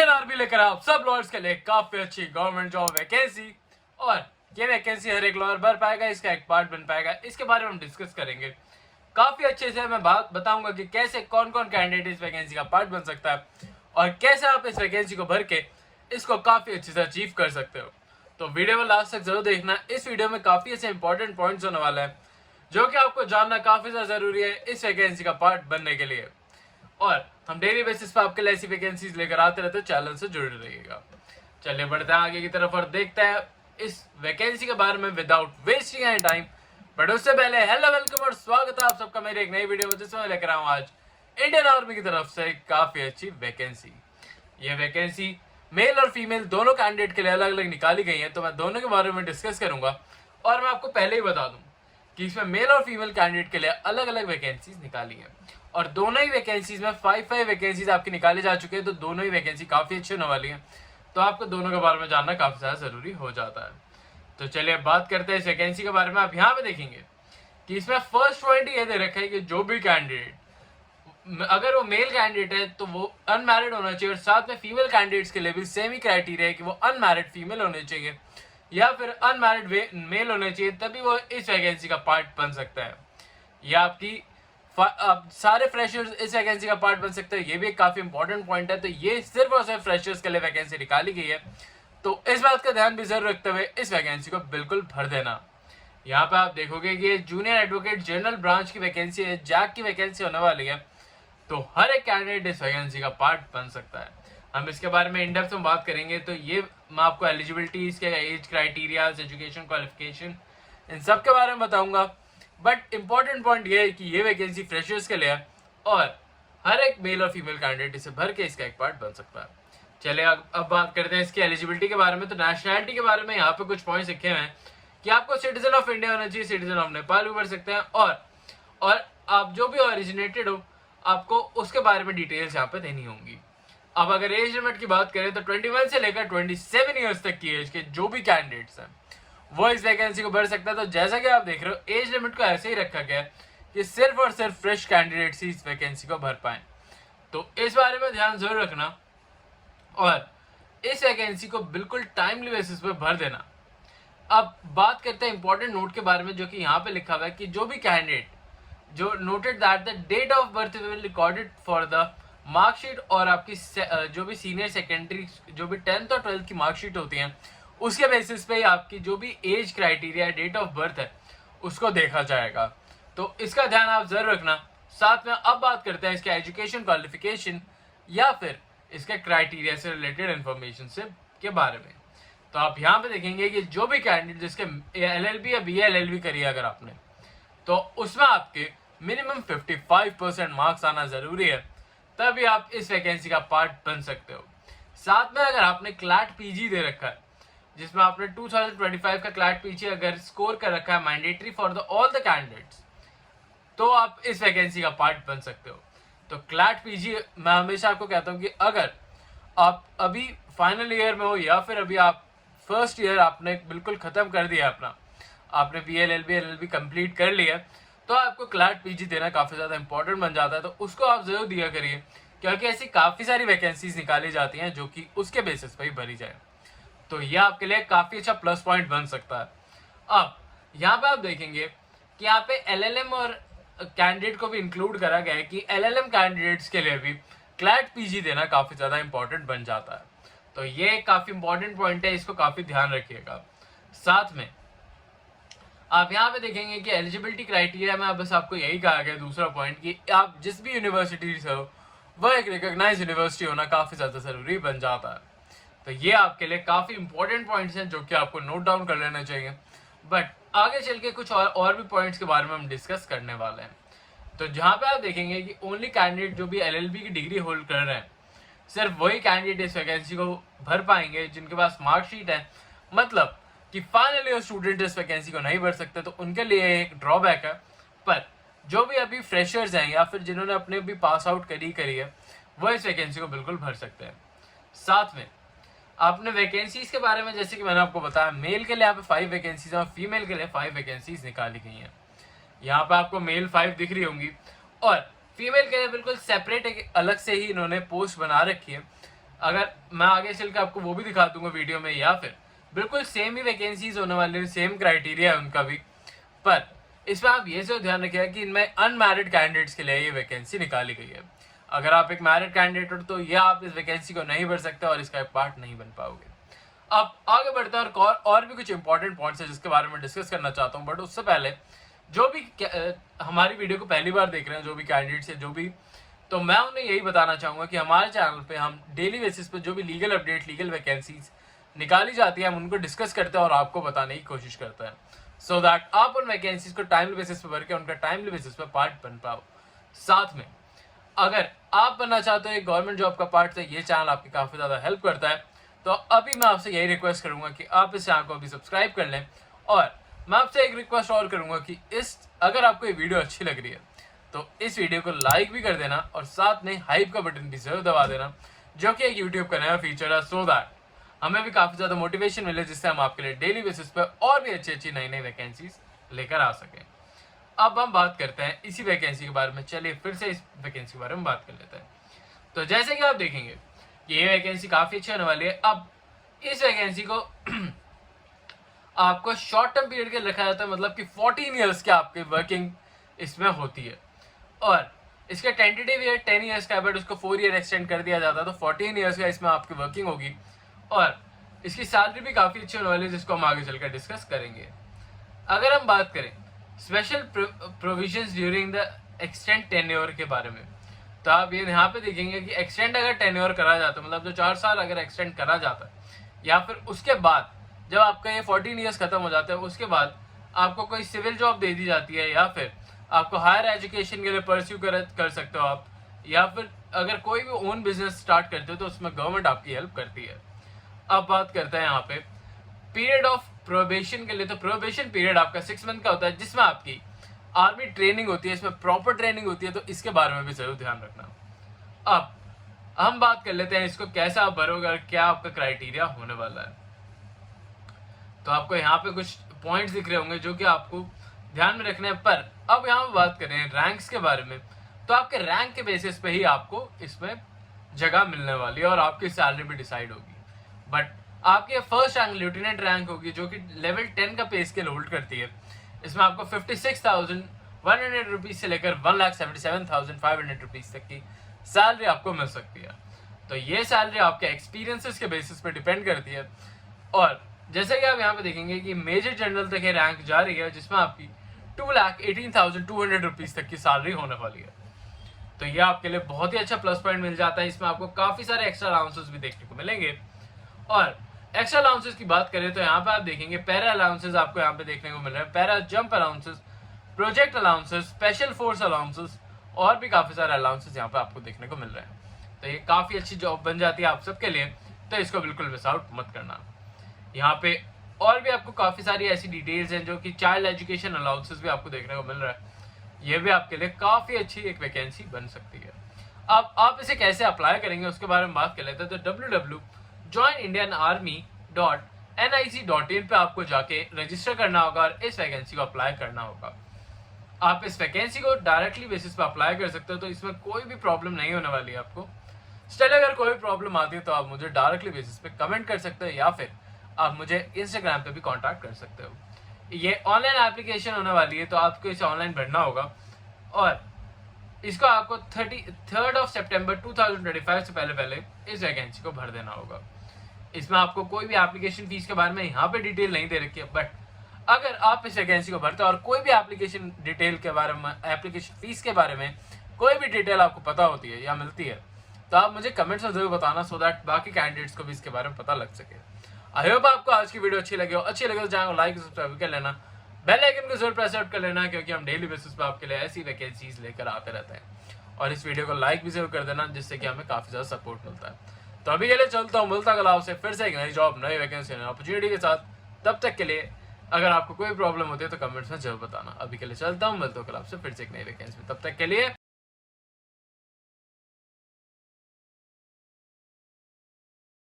Indian army लेकर आप सब लॉयर्स के लिए काफी अच्छी गवर्नमेंट जॉब वैकेंसी, और ये वैकेंसी हर एक लॉयर भर पाएगा, इसका एक पार्ट बन पाएगा, इसके बारे में हम डिस्कस करेंगे। काफी अच्छे से मैं बात बताऊंगा कि कैसे कौन कौन कैंडिडेट इस वैकेंसी का पार्ट बन सकता है और कैसे आप इस वैकेंसी को भर के इसको काफी अच्छे से अचीव कर सकते हो। तो वीडियो में लास्ट तक जरूर देखना। इस वीडियो में काफी ऐसे इंपॉर्टेंट पॉइंट्स होने वाले हैं जो कि आपको जानना काफी ज्यादा जरूरी है इस वैकेंसी का पार्ट बनने के लिए, और हम डेली बेसिस पर आपके लिए ऐसी वैकेंसीज लेकर आते रहते हैं। चैनल से जुड़े रहिएगा। चलिए बढ़ते हैं आगे की तरफ और देखते हैं इस वैकेंसी के बारे में without wasting any time. But उससे पहले हेलो वेलकम और स्वागत है आप सबका मेरी एक नई वीडियो में, जिसमें मैं लेकर आऊँ आज इंडियन आर्मी की तरफ से काफी अच्छी वैकेंसी। ये वैकेंसी मेल और फीमेल दोनों कैंडिडेट के लिए अलग अलग निकाली गई है, तो मैं दोनों के बारे में डिस्कस करूंगा। और मैं आपको पहले ही बता दूं कि इसमें मेल और फीमेल कैंडिडेट के लिए अलग अलग वैकेंसीज निकाली है, और दोनों ही वैकेंसीज में 5 वैकेंसीज आपकी निकाली जा चुकी है, तो दोनों ही वैकेंसी काफी अच्छी होने वाली है। तो आपको दोनों के बारे में जानना काफी ज्यादा जरूरी हो जाता है। तो चलिए बात करते हैं इस वैकेंसी के बारे में। आप यहाँ पे देखेंगे कि इसमें फर्स्ट पॉइंट ये दे रखा है कि जो भी कैंडिडेट, अगर वो मेल कैंडिडेट है तो वो अनमैरिड होना चाहिए, और साथ में फीमेल कैंडिडेट्स के लिए भी सेम ही क्राइटेरिया है कि वो अनमैरिड फीमेल होने चाहिए या फिर अनमैरिड मेल होने चाहिए, तभी वो इस वैकेंसी का पार्ट बन सकता है। या आपकी अब सारे फ्रेशर्स इस वैकेंसी का पार्ट बन सकते हैं, ये भी एक काफी इंपॉर्टेंट पॉइंट है। तो ये सिर्फ और सिर्फ फ्रेशर्स के लिए वैकेंसी निकाली गई है, तो इस बात का ध्यान भी जरूर रखते हुए इस वैकेंसी को बिल्कुल भर देना। यहाँ पे आप देखोगे कि ये जूनियर एडवोकेट जनरल ब्रांच की वैकेंसी है, जैक की वैकेंसी होने वाली है, तो हर एक कैंडिडेट इस वैकेंसी का पार्ट बन सकता है। हम इसके बारे में इन डेप्थ में बात करेंगे, तो ये मैं आपको एलिजिबिलिटी, इसके एज क्राइटेरियाज, एजुकेशन क्वालिफिकेशन, इन सब के बारे में बताऊंगा। बट इंपॉर्टेंट पॉइंट ये है कि ये वैकेंसी फ्रेशर्स के लिए है, और हर एक मेल और फीमेल कैंडिडेट इसे भर के इसका एक पार्ट बन सकता है। चलिए अब बात करते हैं इसकी एलिजिबिलिटी के बारे में। तो नेशनैलिटी के बारे में यहाँ पे कुछ पॉइंट्स लिखे हुए हैं कि आपको सिटीजन ऑफ इंडिया होना चाहिए, सिटीजन ऑफ नेपाल भी भर सकते हैं, और आप जो भी ओरिजिनेटेड हो आपको उसके बारे में डिटेल्स यहाँ पे देनी होंगी। अब अगर एज लिमिट की बात करें तो 21 से लेकर 27 ईयर्स तक की एज के जो भी कैंडिडेट्स हैं वो इस वैकेंसी को भर सकता है। तो जैसा कि आप देख रहे हो, एज लिमिट को ऐसे ही रखा गया है कि सिर्फ और सिर्फ फ्रेश कैंडिडेट्स ही इस वैकेंसी को भर पाए। तो इस बारे में ध्यान जरूर रखना और इस वैकेंसी को बिल्कुल टाइमली बेसिस पे भर देना। अब बात करते हैं इंपॉर्टेंट नोट के बारे में, जो कि यहाँ पे लिखा हुआ है कि जो भी कैंडिडेट जो noted that the date of birth will recorded for the marksheet, और आपकी जो भी सीनियर सेकेंडरी जो भी 10th और 12th की मार्कशीट होती हैं उसके बेसिस पे आपकी जो भी age criteria date of birth है उसको देखा जाएगा। तो इसका ध्यान आप जरूर रखना। साथ में अब बात करते हैं इसके एजुकेशन क्वालिफिकेशन या फिर इसके क्राइटेरिया से रिलेटेड इंफॉर्मेशन से के बारे में। तो आप यहाँ पे देखेंगे कि जो भी कैंडिडेट जिसके LLB या BA-LLB करी है अगर आपने, तो उसमें आपके मिनिमम 55% मार्क्स आना जरूरी है, तभी आप इस वैकेंसी का पार्ट बन सकते हो। साथ में अगर आपने क्लैट PG दे रखा है, जिसमें आपने 2025 का क्लैट PG अगर स्कोर कर रखा है mandatory for the all the candidates, तो आप इस वैकेंसी का पार्ट बन सकते हो। तो क्लैट PG मैं हमेशा आपको कहता हूँ कि अगर आप अभी फाइनल ईयर में हो या फिर अभी आप फर्स्ट ईयर आपने बिल्कुल खत्म कर दिया अपना, आपने BA-LLB कंप्लीट कर लिया, तो आपको क्लैट PG देना काफी ज्यादा इंपॉर्टेंट बन जाता है। तो उसको आप जरूर दिया करिए, क्योंकि ऐसी काफी सारी वैकेंसीज निकाली जाती हैं जो कि उसके बेसिस पर ही भरी जाए। तो यह आपके लिए काफी अच्छा प्लस पॉइंट बन सकता है। अब यहाँ पे आप देखेंगे कि यहाँ पे LLM और कैंडिडेट को भी इंक्लूड करा गया है कि LLM कैंडिडेट्स के लिए भी क्लैट PG देना काफी ज्यादा इंपॉर्टेंट बन जाता है। तो ये एक काफी इंपॉर्टेंट पॉइंट है, इसको काफी ध्यान रखिएगा। साथ में आप यहाँ पे देखेंगे कि एलिजिबिलिटी क्राइटेरिया में बस आपको यही कहा गया दूसरा पॉइंट कि आप जिस भी यूनिवर्सिटी से हो वह एक रिकॉग्नाइज यूनिवर्सिटी होना काफी ज्यादा जरूरी बन जाता है। तो ये आपके लिए काफी इंपॉर्टेंट पॉइंट्स हैं जो कि आपको नोट डाउन कर लेना चाहिए। बट आगे चल के कुछ और भी पॉइंट्स के बारे में हम डिस्कस करने वाले हैं। तो जहाँ पे आप देखेंगे कि ओनली कैंडिडेट जो भी LLB की डिग्री होल्ड कर रहे हैं, सिर्फ वही कैंडिडेट इस वैकेंसी को भर पाएंगे जिनके पास मार्कशीट है। मतलब कि फाइनल ईयर स्टूडेंट इस वैकेंसी को नहीं भर सकते, तो उनके लिए एक ड्रॉबैक है। पर जो भी अभी फ्रेशर्स हैं या फिर जिन्होंने अपने भी पास आउट करी है, वो इस वैकेंसी को बिल्कुल भर सकते हैं। साथ में आपने वैकेंसीज के बारे में, जैसे कि मैंने आपको बताया, मेल के लिए यहाँ पे 5 वैकेंसीज और फीमेल के लिए 5 वैकेंसीज निकाली गई हैं। यहाँ पे आपको मेल 5 दिख रही होंगी और फीमेल के लिए बिल्कुल सेपरेट एक अलग से ही इन्होंने पोस्ट बना रखी है, अगर मैं आगे चल के आपको वो भी दिखा दूंगा वीडियो में, या फिर बिल्कुल सेम ही वैकेंसीज होने वाली है, सेम क्राइटेरिया है उनका भी। पर इसमें आप ये से ध्यान रखिएगा कि इनमें अनमैरिड कैंडिडेट्स के लिए ये वैकेंसी निकाली गई है। अगर आप एक मैरिड कैंडिडेट हो तो ये आप इस वैकेंसी को नहीं भर सकते और इसका एक पार्ट नहीं बन पाओगे। अब आगे बढ़ते हैं और भी कुछ इंपॉर्टेंट पॉइंट्स है जिसके बारे में डिस्कस करना चाहता हूँ। बट उससे पहले जो भी हमारी वीडियो को पहली बार देख रहे हैं, जो भी कैंडिडेट्स है, जो भी, तो मैं उन्हें यही बताना चाहूँगा कि हमारे चैनल पे हम डेली बेसिस पे जो भी लीगल अपडेट, लीगल वैकेंसीज निकाली जाती है, हम उनको डिस्कस करते हैं और आपको बताने की कोशिश करते हैं, सो दैट आप उन वैकेंसीज को टाइमली बेसिस पे भर के उनका टाइमली बेसिस पे पार्ट बन पाओ। साथ में अगर आप बनना चाहते हो एक गवर्नमेंट जॉब का पार्ट, तो ये चैनल आपकी काफ़ी ज़्यादा हेल्प करता है। तो अभी मैं आपसे यही रिक्वेस्ट करूँगा कि आप इस चैनल को अभी सब्सक्राइब कर लें। और मैं आपसे एक रिक्वेस्ट और करूँगा कि अगर आपको ये वीडियो अच्छी लग रही है तो इस वीडियो को लाइक भी कर देना और साथ में हाइप का बटन भी जरूर दबा देना, जो कि एक यूट्यूब का नया फीचर है, सो दैट हमें भी काफ़ी ज़्यादा मोटिवेशन मिले, जिससे हम आपके लिए डेली बेसिस पर और भी अच्छी नई नई वैकेंसीज लेकर आ सकें। अब हम बात करते हैं इसी वैकेंसी के बारे में। चलिए फिर से इस वैकेंसी के बारे में बात कर लेते हैं। तो जैसे कि आप देखेंगे ये वैकेंसी काफ़ी अच्छी होने वाली है। अब इस वैकेंसी को आपको शॉर्ट टर्म पीरियड के रखा जाता है, मतलब कि 14 ईयर्स की आपकी वर्किंग इसमें होती है। और इसके टेंटेटिव ईयर 10 ईयर्स का, बट उसको 4 ईयर एक्सटेंड कर दिया जाता है, तो 14 ईयर्स का इसमें आपकी वर्किंग होगी। और इसकी सैलरी भी काफ़ी अच्छी होने वाली है, जिसको हम आगे चलकर डिस्कस करेंगे। अगर हम बात करें special provisions during the extend tenure के बारे में, तो आप ये यहाँ पे देखेंगे कि एक्सटेंड अगर टेन्योर करा जाता है, मतलब जो 4 साल अगर एक्सटेंड करा जाता है, या फिर उसके बाद जब आपका ये 14 ईयर्स खत्म हो जाता है, उसके बाद आपको कोई सिविल जॉब दे दी जाती है, या फिर आपको हायर एजुकेशन के लिए परस्यू कर सकते हो आप, या फिर अगर कोई भी ओन बिजनेस स्टार्ट करते हो तो उसमें गवर्नमेंट आपकी हेल्प करती है। अब बात करते हैं यहाँ पे पीरियड ऑफ प्रोबेशन के लिए। तो प्रोबेशन पीरियड आपका 6 मंथ का होता है, जिसमें आपकी आर्मी ट्रेनिंग होती है, इसमें प्रॉपर ट्रेनिंग होती है, तो इसके बारे में भी जरूर ध्यान रखना। अब हम बात कर लेते हैं इसको कैसे आप भरोगे और क्या आपका क्राइटेरिया होने वाला है। तो आपको यहाँ पे कुछ पॉइंट्स दिख रहे होंगे जो कि आपको ध्यान में रखने हैं। पर अब यहाँ बात करें रैंक्स के बारे में, तो आपके रैंक के बेसिस पे ही आपको इसमें जगह मिलने वाली है और आपकी सैलरी भी डिसाइड होगी। बट आपके फर्स्ट रैंक लेफ्टिनेंट रैंक होगी, जो कि लेवल 10 का पे स्केल होल्ड करती है। इसमें आपको 56,100 रुपीज़ से लेकर 1,77,500 रुपीज़ तक की सैलरी आपको मिल सकती है। तो ये सैलरी आपके एक्सपीरियंसेस के बेसिस पे डिपेंड करती है। और जैसे कि आप यहाँ पे देखेंगे कि मेजर जनरल तक ये रैंक जा रही है, जिसमें आपकी 2,18,200 रुपीज़ तक की सैलरी होने वाली है। तो ये आपके लिए बहुत ही अच्छा प्लस पॉइंट मिल जाता है। इसमें आपको काफ़ी सारे एक्स्ट्रा अलाउंसेस भी देखने को मिलेंगे। और एक्स्ट्रा अलाउंसेस की बात करें तो यहाँ पे आप देखेंगे पैरा अलाउंसेस आपको यहाँ पे देखने को मिल रहे हैं, para jump allowances, project allowances, special force allowances और भी काफ़ी सारे अलाउंसेस यहाँ पे आपको देखने को मिल रहे हैं। तो ये काफ़ी अच्छी जॉब बन जाती है आप सबके लिए, तो इसको बिल्कुल मिस आउट मत करना। यहाँ पे और भी आपको काफ़ी सारी ऐसी डिटेल्स हैं, जो कि चाइल्ड एजुकेशन अलाउंसेस भी आपको देखने को मिल रहा है। ये भी आपके लिए काफ़ी अच्छी एक वैकेंसी बन सकती है। अब आप इसे कैसे अप्लाई करेंगे उसके बारे में बात कर लेते हैं। तो www.joinindianarmy.nic.in पे आपको जाके रजिस्टर करना होगा और इस वैकेंसी को अप्लाई करना होगा। आप इस वैकेंसी को डायरेक्टली बेसिस पे अप्लाई कर सकते हो, तो इसमें कोई भी प्रॉब्लम नहीं होने वाली है आपको। स्टिल अगर कोई प्रॉब्लम आती है तो आप मुझे डायरेक्टली बेसिस पे कमेंट कर सकते हो, या फिर आप मुझे इंस्टाग्राम पे भी कांटेक्ट कर सकते हो। ये ऑनलाइन एप्लीकेशन होने वाली है, तो आपको इसे ऑनलाइन भरना होगा और इसको आपको 3 सितंबर 2025 से पहले इस वैकेंसी को भर देना होगा। इसमें आपको कोई भी एप्लीकेशन फीस के बारे में यहाँ पे डिटेल नहीं दे रखी है, बट अगर आप इस वैकेंसी को भरते हो और कोई भी एप्लीकेशन डिटेल के बारे में, एप्लीकेशन फीस के बारे में कोई भी डिटेल आपको पता होती है या मिलती है, तो आप मुझे कमेंट्स में जरूर बताना, सो दैट बाकी कैंडिडेट्स को भी इसके बारे में पता लग सके। आई होप आपको आज की वीडियो अच्छी लगे तो चैनल को लाइक सब्सक्राइब कर लेना, बेल आइकन को जरूर प्रेस आउट कर लेना, क्योंकि हम डेली बेसिस पे आपके लिए ऐसी वैकेंसीज लेकर आते रहते हैं। और इस वीडियो को लाइक भी जरूर कर देना, जिससे कि हमें काफ़ी ज़्यादा सपोर्ट मिलता है। तो अभी के लिए चलता हूँ, मिलता कल आपसे फिर से एक नई जॉब, नई वैकेंसी, नई अपॉर्चुनिटी के साथ। तब तक के लिए अगर आपको कोई प्रॉब्लम होती है तो कमेंट्स में जरूर बताना। अभी के लिए चलता हूँ, मिलता हूँ कल आपसे फिर से एक नई वैकेंसी में। तब तक के लिए